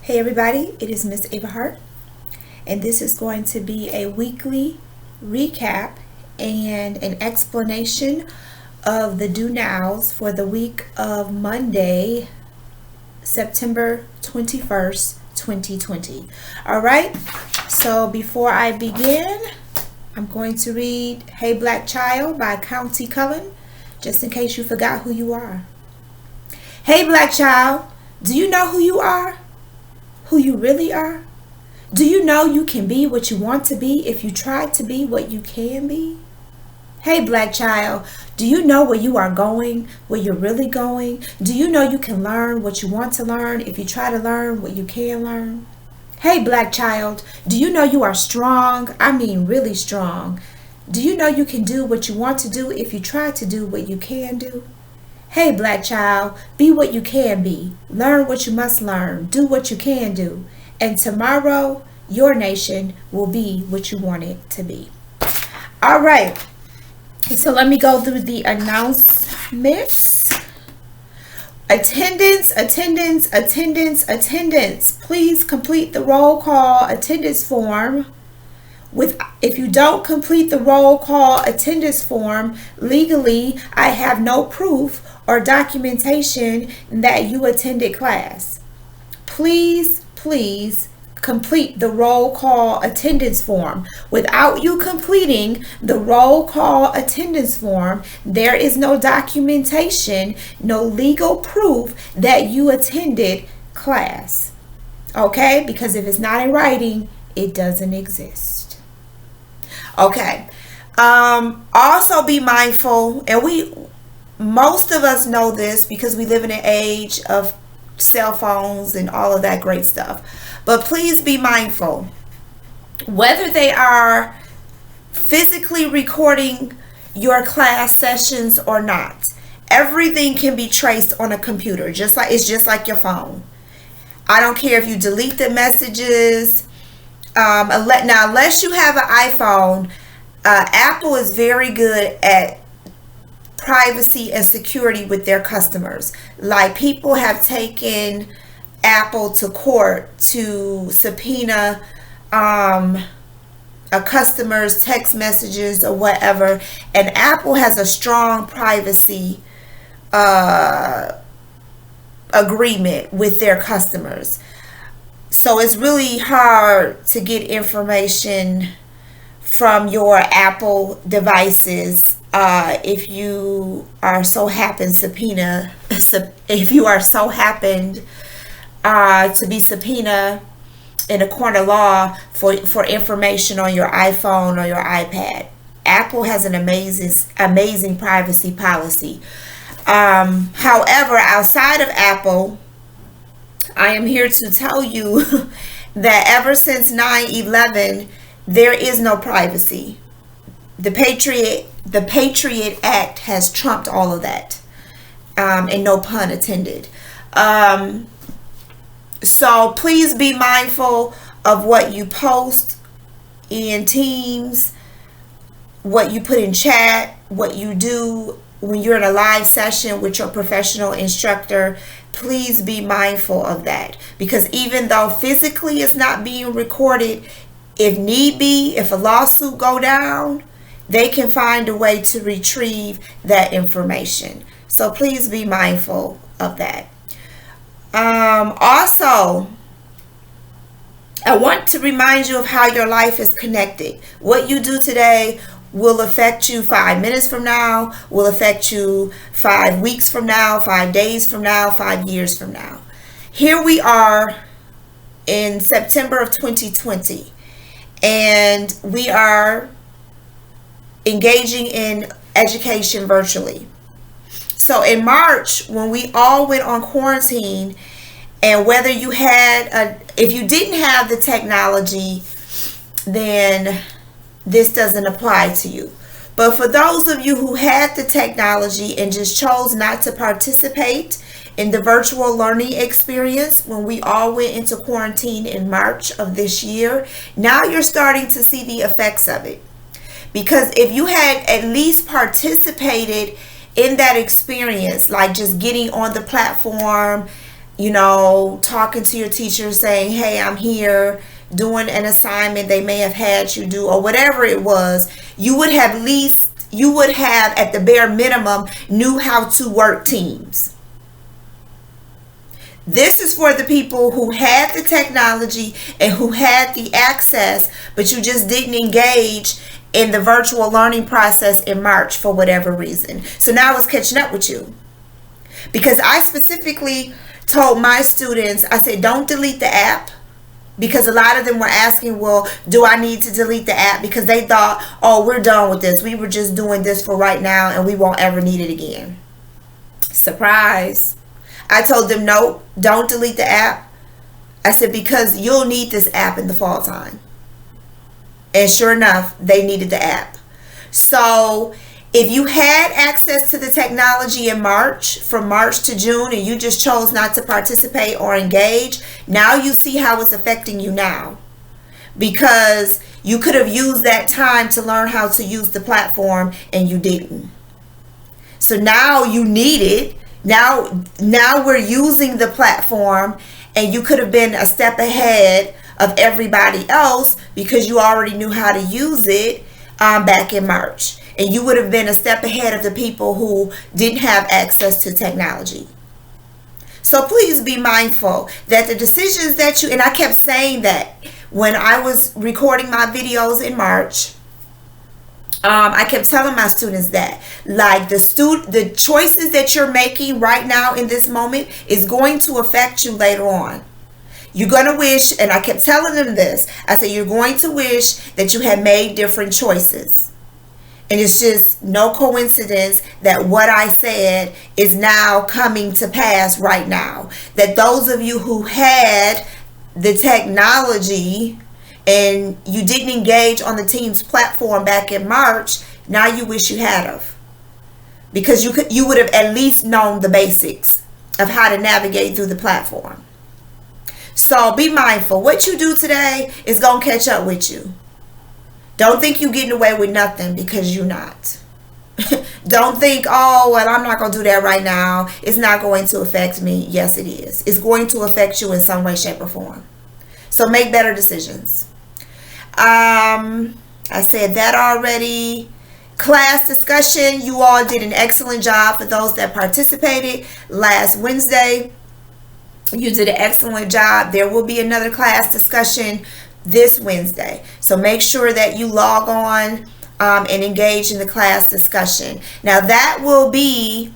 Hey everybody, it is Miss Ava Hart, and this is going to be a weekly recap and an explanation of the do nows for the week of Monday, September 21st, 2020. All right, so before I begin, I'm going to read Hey Black Child by County Cullen, just in case you forgot who you are. Hey Black Child, do you know who you are? Who you really are? Do you know you can be what you want to be if you try to be what you can be? Hey Black Child, do you know where you are going, where you're really going? Do you know you can learn what you want to learn if you try to learn what you can learn? Hey Black Child, do you know you are strong? I mean really strong. Do you know you can do what you want to do if you try to do what you can do? Hey Black Child, be what you can be. Learn what you must learn. Do what you can do. And tomorrow, your nation will be what you want it to be. All right. So let me go through the announcements. Attendance. Please complete the roll call attendance form. If you don't complete the roll call attendance form, legally, I have no proof or documentation that you attended class. Please complete the roll call attendance form. Without you completing the roll call attendance form, there is no documentation, no legal proof that you attended class. Okay? Because if it's not in writing, it doesn't exist. Okay. Also be mindful, and most of us know this because we live in an age of cell phones and all of that great stuff. But please be mindful, whether they are physically recording your class sessions or not, everything can be traced on a computer, just like your phone. I don't care if you delete the messages. Now, unless you have an iPhone, Apple is very good at privacy and security with their customers. Like, people have taken Apple to court to subpoena a customer's text messages or whatever, and Apple has a strong privacy agreement with their customers. So it's really hard to get information from your Apple devices if you are so happened to be subpoenaed in a court of law for information on your iPhone or your iPad. Apple has an amazing privacy policy. However, outside of Apple, I am here to tell you that ever since 9/11, there is no privacy. The Patriot Act has trumped all of that, and no pun intended. So please be mindful of what you post in Teams, what you put in chat, what you do when you're in a live session with your professional instructor. Please be mindful of that, because even though physically it's not being recorded, if need be, if a lawsuit go down, they can find a way to retrieve that information. So please be mindful of that. Also, I want to remind you of how your life is connected. What you do today will affect you 5 minutes from now, will affect you 5 weeks from now, 5 days from now, 5 years from now. Here we are in September of 2020, and we are engaging in education virtually. So in March, when we all went on quarantine, and whether you if you didn't have the technology, then this doesn't apply to you. But for those of you who had the technology and just chose not to participate in the virtual learning experience when we all went into quarantine in March of this year, now you're starting to see the effects of it. Because if you had at least participated in that experience, like just getting on the platform, talking to your teacher saying, hey, I'm here doing an assignment they may have had you do, or whatever it was, you would have at the bare minimum knew how to work teams. This is for the people who had the technology and who had the access, but you just didn't engage in the virtual learning process in March for whatever reason. So now it's catching up with you. Because I specifically told my students, I said, don't delete the app. Because a lot of them were asking, well, do I need to delete the app? Because they thought, oh, we're done with this. We were just doing this for right now and we won't ever need it again. Surprise. I told them, no, don't delete the app. I said, because you'll need this app in the fall time. And sure enough, they needed the app. So if you had access to the technology in March, from March to June, and you just chose not to participate or engage, now you see how it's affecting you now. Because you could have used that time to learn how to use the platform and you didn't. So now you need it. Now we're using the platform and you could have been a step ahead of everybody else because you already knew how to use it back in March. And you would have been a step ahead of the people who didn't have access to technology. So please be mindful that the decisions that and I kept saying that when I was recording my videos in March, I kept telling my students that, like, the choices that you're making right now in this moment is going to affect you later on. You're going to wish, and I kept telling them this, I said, you're going to wish that you had made different choices. And it's just no coincidence that what I said is now coming to pass right now. That those of you who had the technology and you didn't engage on the team's platform back in March, now you wish you had of. Because you would have at least known the basics of how to navigate through the platform. So be mindful. What you do today is going to catch up with you. Don't think you're getting away with nothing, because you're not. Don't think, oh, well, I'm not going to do that right now. It's not going to affect me. Yes, it is. It's going to affect you in some way, shape, or form. So make better decisions. I said that already. Class discussion. You all did an excellent job for those that participated last Wednesday. You did an excellent job. There will be another class discussion this Wednesday. So make sure that you log on and engage in the class discussion. Now that will be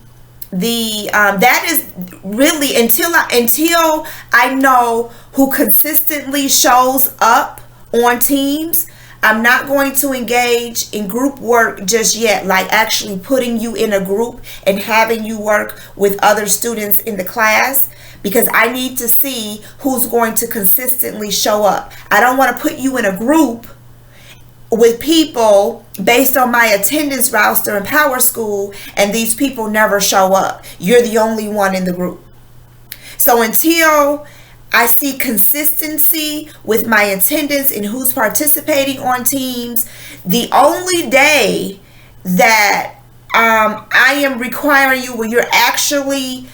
that is really until I know who consistently shows up on Teams. I'm not going to engage in group work just yet, like actually putting you in a group and having you work with other students in the class, because I need to see who's going to consistently show up. I don't want to put you in a group with people based on my attendance roster in Power School and these people never show up. You're the only one in the group. So until I see consistency with my attendance and who's participating on Teams, the only day that I am requiring you, when you're actually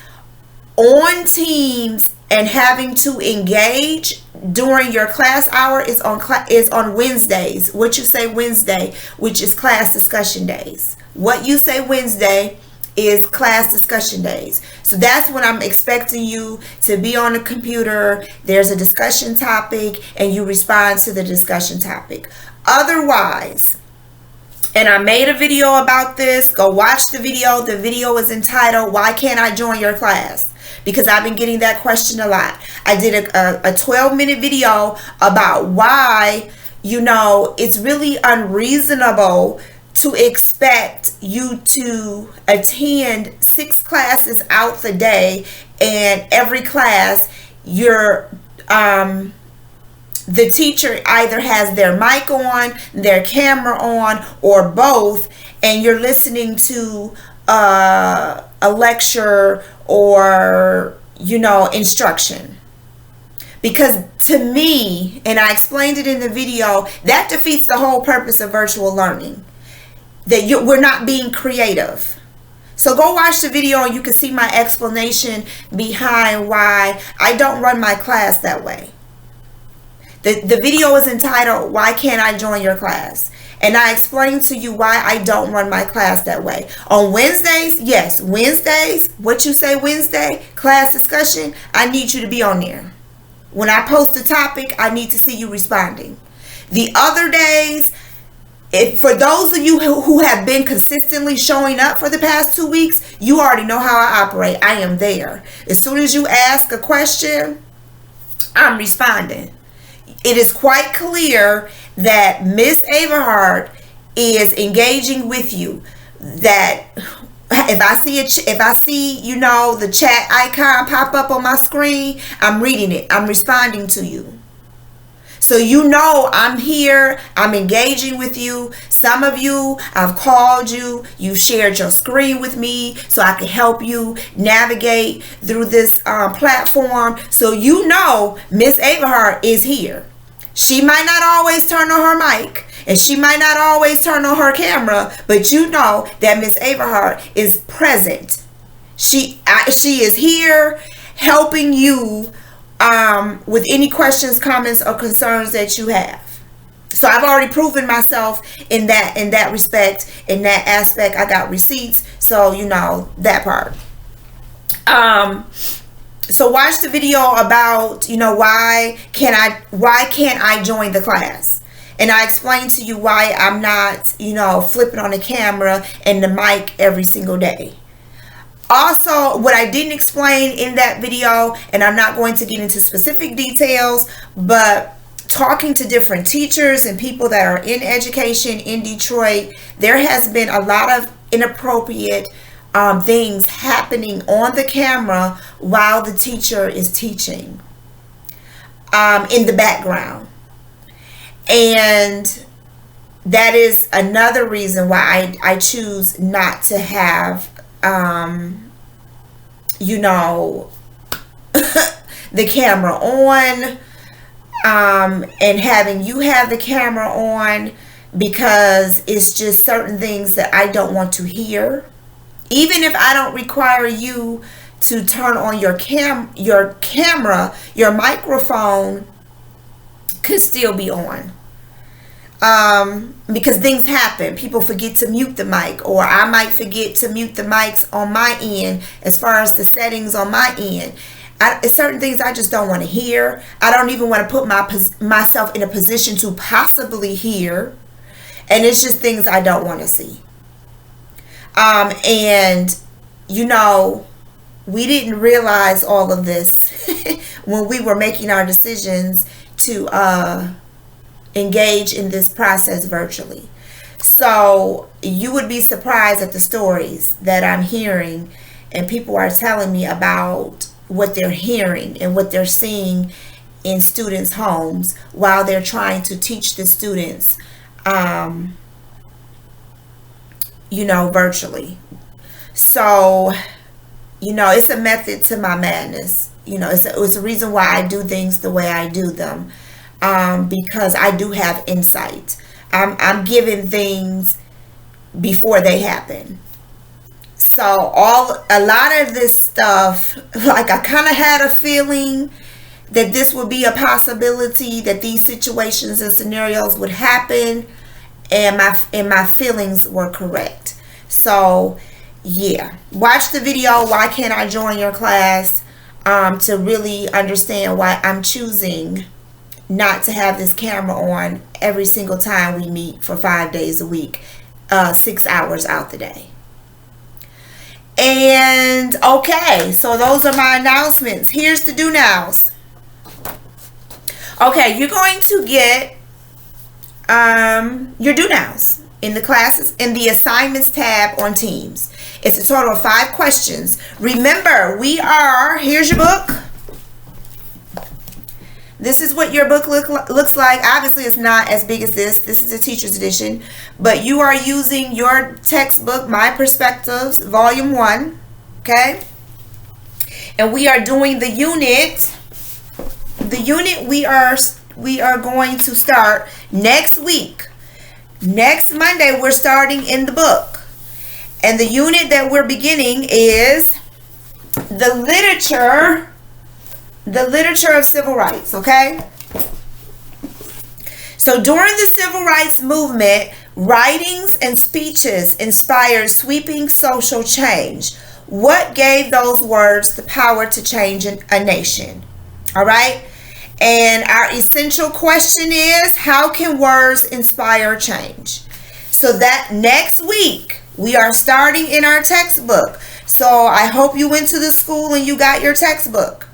on Teams and having to engage during your class hour, is on Wednesdays. What you say Wednesday, which is class discussion days. What you say Wednesday is class discussion days. So that's when I'm expecting you to be on the computer. There's a discussion topic and you respond to the discussion topic. Otherwise, and I made a video about this, go watch the video. The video is entitled, "Why Can't I Join Your Class?" Because I've been getting that question a lot. I did a 12-minute video about why, it's really unreasonable to expect you to attend 6 classes out the day, and every class the teacher either has their mic on, their camera on, or both, and you're listening to a lecture or instruction. Because to me, and I explained it in the video, that defeats the whole purpose of virtual learning. That we're not being creative. So go watch the video and you can see my explanation behind why I don't run my class that way. The video is entitled, Why Can't I Join Your Class? And I explained to you why I don't run my class that way. On Wednesdays, yes, Wednesdays, what you say Wednesday, class discussion, I need you to be on there. When I post a topic, I need to see you responding. The other days, for those of you who have been consistently showing up for the past 2 weeks, you already know how I operate. I am there. As soon as you ask a question, I'm responding. It is quite clear that Miss Averhart is engaging with you. That if I see you know the chat icon pop up on my screen, I'm reading it. I'm responding to you. So you know I'm here, I'm engaging with you. Some of you, I've called you, you've shared your screen with me so I can help you navigate through this platform. So you know Miss Averhart is here. She might not always turn on her mic and she might not always turn on her camera, but you know that Miss Averhart is present. She is here helping you with any questions, comments, or concerns that you have. So I've already proven myself in that respect, in that aspect. I got receipts, so you know that part. So watch the video about, you know, why can't I join the class? And I explained to you why I'm not, you know, flipping on the camera and the mic every single day. Also, what I didn't explain in that video, and I'm not going to get into specific details, but talking to different teachers and people that are in education in Detroit, there has been a lot of inappropriate things happening on the camera while the teacher is teaching in the background. And that is another reason why I choose not to have you know, the camera on, and having you have the camera on, because it's just certain things that I don't want to hear. Even if I don't require you to turn on your camera, your microphone could still be on. Because things happen. People forget to mute the mic, or I might forget to mute the mics on my end as far as the settings on my end. Certain things I just don't want to hear. I don't even want to put myself in a position to possibly hear. And it's just things I don't want to see. And, you know, we didn't realize all of this when we were making our decisions to engage in this process virtually. So you would be surprised at the stories that I'm hearing, and people are telling me about what they're hearing and what they're seeing in students' homes while they're trying to teach the students, you know, virtually. So, you know, it's a method to my madness. You know, it's a reason why I do things the way I do them. Because I do have insight. I'm giving things before they happen. So a lot of this stuff, like I kind of had a feeling that this would be a possibility, that these situations and scenarios would happen, and my feelings were correct. So yeah, watch the video, Why Can't I Join Your Class, to really understand why I'm choosing not to have this camera on every single time we meet for 5 days a week, 6 hours out the day. And okay, so those are my announcements. Here's the do nows. Okay, you're going to get your do nows in the classes, in the assignments tab on Teams. It's a total of 5 questions. Remember, here's your book. This is what your book looks like. Obviously, it's not as big as this. This is a teacher's edition. But you are using your textbook, My Perspectives, Volume 1. Okay? And we are doing the unit. The unit we are going to start next week. Next Monday, we're starting in the book. And the unit that we're beginning is the literature of civil rights, okay? So during the civil rights movement, writings and speeches inspired sweeping social change. What gave those words the power to change a nation? All right? And our essential question is, how can words inspire change? So that next week, we are starting in our textbook. So I hope you went to the school and you got your textbook.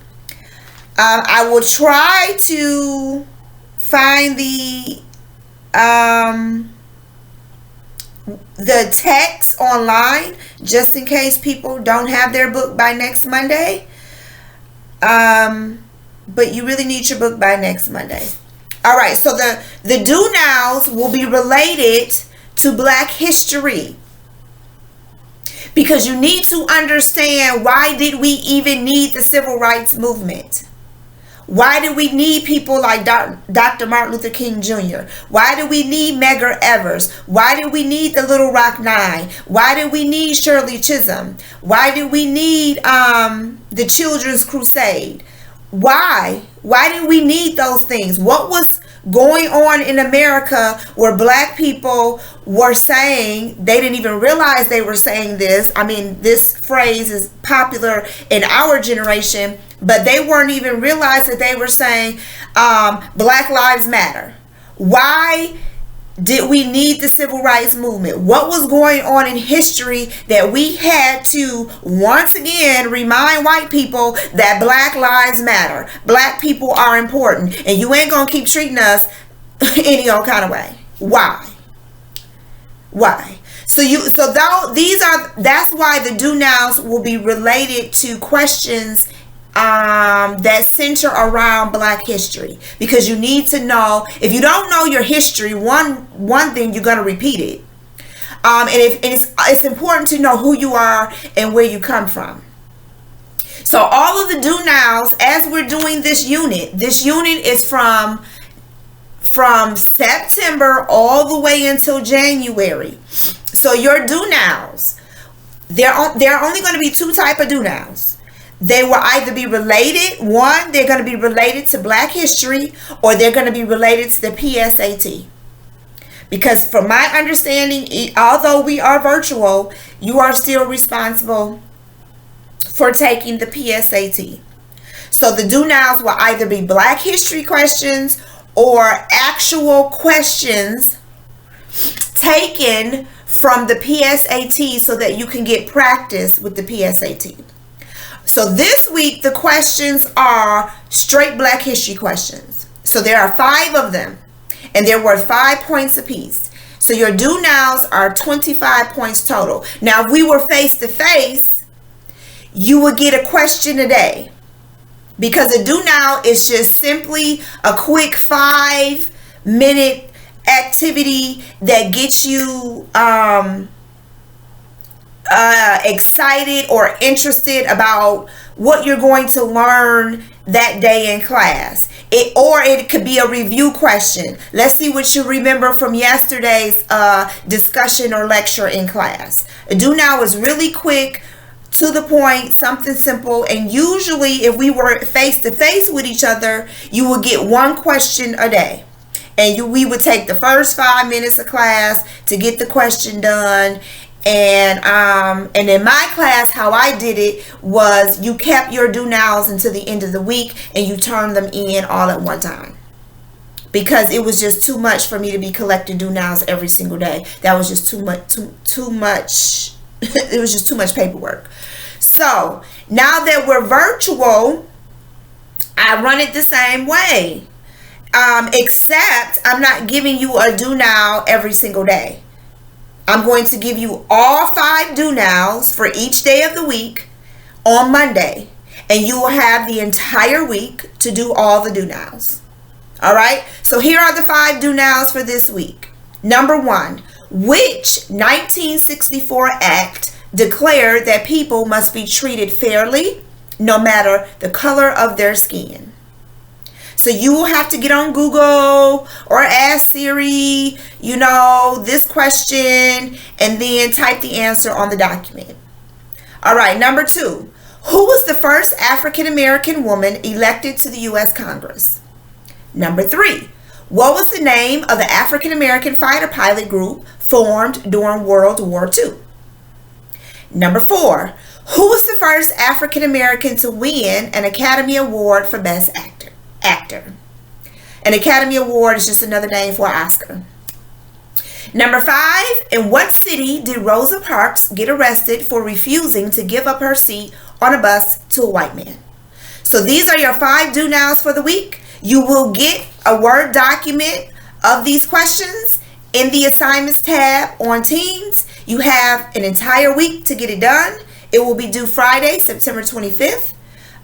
I will try to find the text online just in case people don't have their book by next Monday. But you really need your book by next Monday. All right, so the do nows will be related to Black history, because you need to understand, why did we even need the civil rights movement? Why do we need people like Dr. Martin Luther King Jr.? Why do we need Medgar Evers? Why do we need the Little Rock Nine? Why do we need Shirley Chisholm? Why do we need the Children's Crusade? Why? Why did we need those things? What was going on in America where Black people were saying, they didn't even realize they were saying this. I mean, this phrase is popular in our generation, but they weren't even realize that they were saying Black Lives Matter. Why did we need the civil rights movement? What was going on in history that we had to once again remind white people that Black lives matter? Black people are important, and you ain't gonna keep treating us any old kind of way. Why? That's why the do nows will be related to questions that center around Black history, because you need to know. If you don't know your history, one thing, you're going to repeat it, and it's important to know who you are and where you come from. So all of the do nows, as we're doing this unit is from September all the way until January. So your do nows, there are only going to be two type of do nows. They will either be related, they're going to be related to Black history, or they're going to be related to the PSAT. Because from my understanding, although we are virtual, you are still responsible for taking the PSAT. So the do nows will either be Black history questions or actual questions taken from the PSAT so that you can get practice with the PSAT. So this week, the questions are straight Black history questions. So there are 5 of them, and they're worth 5 points apiece. So your do nows are 25 points total. Now, if we were face to face, you would get a question a day, because a do now is just simply a quick 5-minute activity that gets you excited or interested about what you're going to learn that day in class. It could be a review question. Let's see what you remember from yesterday's discussion or lecture in class. A do now is really quick, to the point, something simple, and usually if we were face to face with each other, you would get 1 question a day. And we would take the first 5 minutes of class to get the question done. And in my class, how I did it was you kept your do nows until the end of the week, and you turned them in all at one time, because it was just too much for me to be collecting do nows every single day. That was just too much. It was just too much paperwork. So now that we're virtual, I run it the same way, except I'm not giving you a do now every single day. I'm going to give you all 5 do nows for each day of the week on Monday, and you will have the entire week to do all the do nows. All right, so here are the 5 do nows for this week. Number 1, which 1964 act declared that people must be treated fairly no matter the color of their skin? So you will have to get on Google or ask Siri, you know, this question, and then type the answer on the document. All right, number 2. Who was the first African American woman elected to the U.S. Congress? Number 3. What was the name of the African American fighter pilot group formed during World War II? Number 4. Who was the first African American to win an Academy Award for Best Actor? An Academy Award is just another name for an Oscar. Number 5. In what city did Rosa Parks get arrested for refusing to give up her seat on a bus to a white man? So these are your 5 do-nows for the week. You will get a Word document of these questions in the assignments tab on Teams. You have an entire week to get it done. It will be due Friday, September 25th,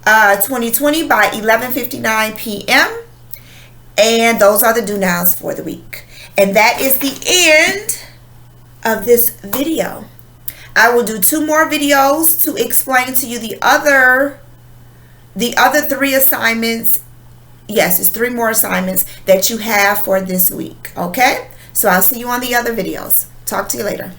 2020 by 11:59 p.m. And those are the do-nows for the week. And that is the end of this video. I will do 2 more videos to explain to you the other 3 assignments. Yes, it's 3 more assignments that you have for this week. Okay? So I'll see you on the other videos. Talk to you later.